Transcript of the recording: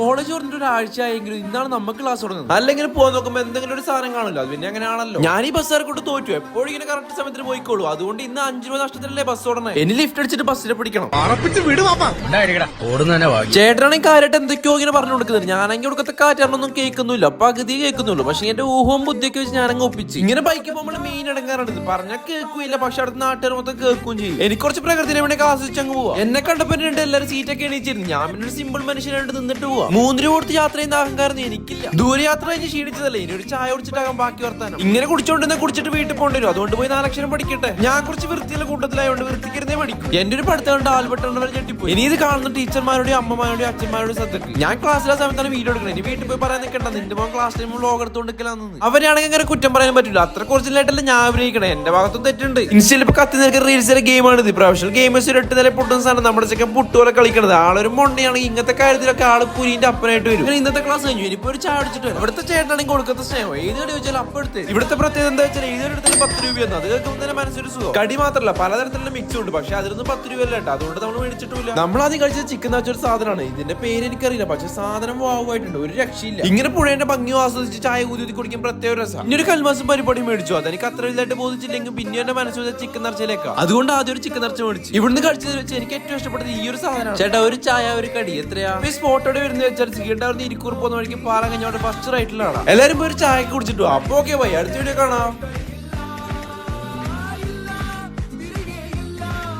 College പറഞ്ഞിട്ട് ഒരാഴ്ച ആയെങ്കിലും ഇന്നാണ് നമുക്ക് ക്ലാസ് തുടങ്ങുന്നത്. അല്ലെങ്കിൽ പോകാൻ നോക്കുമ്പോൾ എന്തെങ്കിലും ഒരു സാധനം കാണില്ല. അത് പിന്നെ അങ്ങനെയാണല്ലോ. ഞാൻ ഈ ബസ്സുകാരെ കൊണ്ട് തോറ്റു. എപ്പോഴും ഇങ്ങനെ കറക്റ്റ് സമയത്തിന് പോയിക്കോളൂ. അതുകൊണ്ട് ഇന്ന് 5 രൂപ നഷ്ടത്തിലല്ലേ ബസ് ഓടണേ. ഇനി ലിഫ്റ്റ് അടിച്ചിട്ട് ബസ്സിനെ പിടിക്കണം. ചേട്ടനാണെങ്കിൽ കാര്യമായിട്ട് എന്തൊക്കെയോ ഇങ്ങനെ പറഞ്ഞു കൊടുക്കുന്നത്. ഞാനെങ്കിൽ കൊടുക്കത്തെ കാറ്റാണൊന്നും കേൾക്കുന്നില്ല, പകുതി കേൾക്കുന്നുള്ളൂ. പക്ഷെ എന്റെ ഊഹവും ബുദ്ധിയൊക്കെ വെച്ച് ഞാനങ്ങ് ഒപ്പിച്ച്. ഇങ്ങനെ ബൈക്ക് പോകുമ്പോൾ മെയിൻ ഇടങ്ങാറുണ്ട്. പറഞ്ഞാൽ കേൾക്കില്ല, പക്ഷെ അടുത്ത നാട്ടുകാർ മൊത്തം കേൾക്കുകയും ചെയ്യും. എനിക്ക് കുറച്ച് പ്രകൃതിനെ വേണ്ടി ആസ്വദിച്ചങ്ങ് പോവാ. എന്നെ കണ്ടപ്പോ എല്ലാവരും സീറ്റൊക്കെ എണീച്ചിരുന്നു. ഞാൻ പിന്നെ ഒരു സിമ്പിൾ മനുഷ്യനായിട്ട് നിന്നിട്ട് പോവാ. 3 രൂപ കൊടുത്ത് യാത്ര ചെയ്യുന്ന അഹങ്കാരം എനിക്കില്ല. ദൂരയാത്ര കഴിഞ്ഞ് ക്ഷീണിച്ചതല്ലേ, ഇനി ഒരു ചായ കുടിച്ചിട്ടാകാൻ ബാക്കി വർത്താനം. ഇങ്ങനെ കുടിച്ചിട്ട് വീട്ടിൽ പോകേണ്ടി വരും. അതുകൊണ്ട് പോയി 4 അക്ഷരം പഠിക്കട്ടെ. ഞാൻ കുറച്ച് വൃത്തിയുള്ള കൂട്ടത്തിലായതുകൊണ്ട് വൃത്തിക്കരുന്നേ പഠിക്കും. എന്റെ ഒരു പഠിത്തം കൊണ്ട് ആൽബർട്ട് വരെ ചെട്ടിപ്പോയി. ഇനി ഇത് കാണുന്ന ടീച്ചർമാരുടെയും അമ്മമാരുടെയും അച്ഛന്മാരുടെയും ശ്രദ്ധക്ക്. ഞാൻ ക്ലാസ്സിലെ സമയത്താണ് വീഡിയോ എടുക്കുന്നത്. ഇനി വീട്ടിൽ പോയി പറയാൻ നിൽക്കണ്ട, നിന്റെ മോൻ ക്ലാസ് ടൈം വ്ലോഗ് എടുത്തോണ്ടിരിക്കലാന്ന്. അവരാണെങ്കിൽ അങ്ങനെ കുറ്റം പറയാൻ പറ്റില്ല. അത്ര കുറച്ചിലായിട്ടല്ല ഞാൻ അഭിനയിക്കണേ. എന്റെ ഭാഗത്തും തെറ്റുണ്ട്. ഇൻസ്റ്റയിൽ ഇപ്പൊ കത്തി നിൽക്കുന്ന റീൽസിലെ ഗെയിമാണ് ഇത്. പ്രൊഫഷണൽ ഗെയിമേഴ്സ് ഒരു 8 നില പൊട്ടുന്ന സാധനം. നമ്മുടെ ചെക്കൻ പുട്ടുപോലെ കളിക്കണത്. ആളൊരു മൊണ്ണയാണ്. ഇങ്ങനത്തെ കാര്യത്തിലൊക്കെ ആള് പുരീന്റെ അപ്പനായിട്ട് വരും. ഇന്നത്തെ ക്ലാസ് കഴിഞ്ഞു. ഇനിയിപ്പോ ഒരു ചായ അടിച്ചിട്ട് വരും. ഇവിടുത്തെ ചേട്ടനാണെങ്കിൽ കൊടുക്കത്തെ സ്നേഹം. ഏത് കടി വെച്ചാലും അപ്പം എടുത്ത്. ഇവിടുത്തെ പ്രത്യേകത എന്താ വെച്ചാൽ ഏതൊരിടത്തും 10 രൂപയെന്ന്. അത് കേൾക്കുമ്പോൾ തന്നെ മനസ്സൊരു സുഖം. കടി മാത്രമല്ല, പലതരത്തിലുള്ള മിക്സ് ഉണ്ട്. പക്ഷെ അതിലൊന്നും 10 രൂപ അല്ല കേട്ടോ. അതുകൊണ്ട് നമ്മൾ മേടിച്ചിട്ടില്ല. നമ്മൾ ആദ്യം കഴിച്ചത് ചിക്കൻ വെച്ചൊരു സാധനമാണ്. ഇതിന്റെ പേര് എനിക്കറിയില്ല, പക്ഷെ സാധനം വാവായിട്ടുണ്ട്. ഒരു രക്ഷയില്ല. ഇങ്ങനെ പുഴേന്റെ ഭംഗിയും ആസ്വദിച്ച് ചായ ഊതി കുടിക്കാൻ പ്രത്യേക രസം. ഇനി ഒരു കൽമാസം പരിപാടി മേടിച്ചു. അതെനിക്ക് അത്ര വലുതായിട്ട് ബോധിച്ചില്ലെങ്കിൽ പിന്നെ എന്റെ മനസ്സ് ചിക്കൻ നിറച്ചിലേക്കാ. അതുകൊണ്ട് ആദ്യം ഒരു ചിക്കൻ നിറച്ച് മേടിച്ചു. ഇവിടുന്ന് കഴിച്ചത് വെച്ച് എനിക്ക് ഏറ്റവും ഇഷ്ടപ്പെട്ടത് ഈ ഒരു സാധനമാണ്. ചേട്ടാ ഒരു ചായ ഒരു കടി എത്രയാ? ഈ സ്പോട്ടോടെ വരുന്ന വെച്ചാൽ സീണ്ടാവുന്ന 20 പോകുന്ന വഴിക്ക് പാലം കഴിഞ്ഞോട്ട് ഫസ്റ്റ് റൈറ്റിലാണ്. എല്ലാരും പോയി ഒരു ചായ കുടിച്ചിട്ടു. അപ്പൊ ഓക്കെ ബൈ, അടുത്ത വീഡിയോ കാണാം.